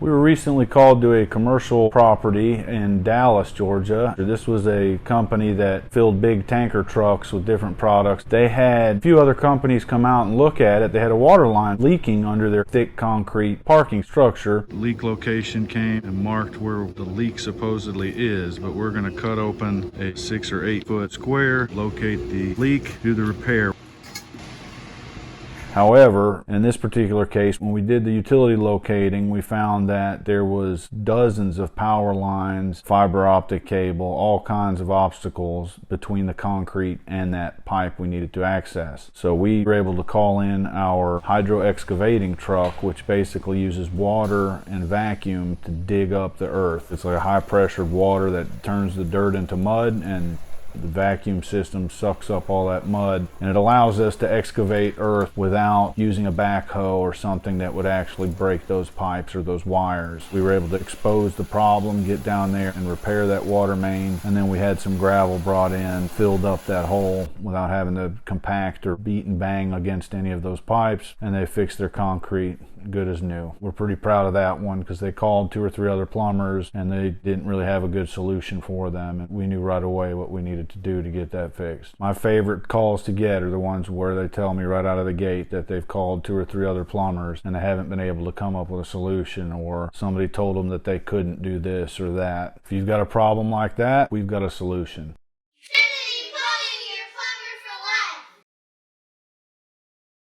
We were recently called to a commercial property in Dallas, Georgia. This was a company that filled big tanker trucks with different products. They had a few other companies come out and look at it. They had a water line leaking under their thick concrete parking structure. The leak location came and marked where the leak supposedly is, but we're going to cut open a 6 or 8 foot square, locate the leak, do the repair. However, in this particular case, when we did the utility locating, we found that there was dozens of power lines, fiber optic cable, all kinds of obstacles between the concrete and that pipe we needed to access. So we were able to call in our hydro excavating truck, which basically uses water and vacuum to dig up the earth. It's like a high pressure water that turns the dirt into mud, and the vacuum system sucks up all that mud, and it allows us to excavate earth without using a backhoe or something that would actually break those pipes or those wires. We were able to expose the problem, get down there and repair that water main, and then we had some gravel brought in, filled up that hole without having to compact or beat and bang against any of those pipes, and they fixed their concrete good as new. We're pretty proud of that one because they called 2 or 3 other plumbers and they didn't really have a good solution for them, and we knew right away what we needed to do to get that fixed. My favorite calls to get are the ones where they tell me right out of the gate that they've called 2 or 3 other plumbers and they haven't been able to come up with a solution, or somebody told them that they couldn't do this or that. If you've got a problem like that, we've got a solution.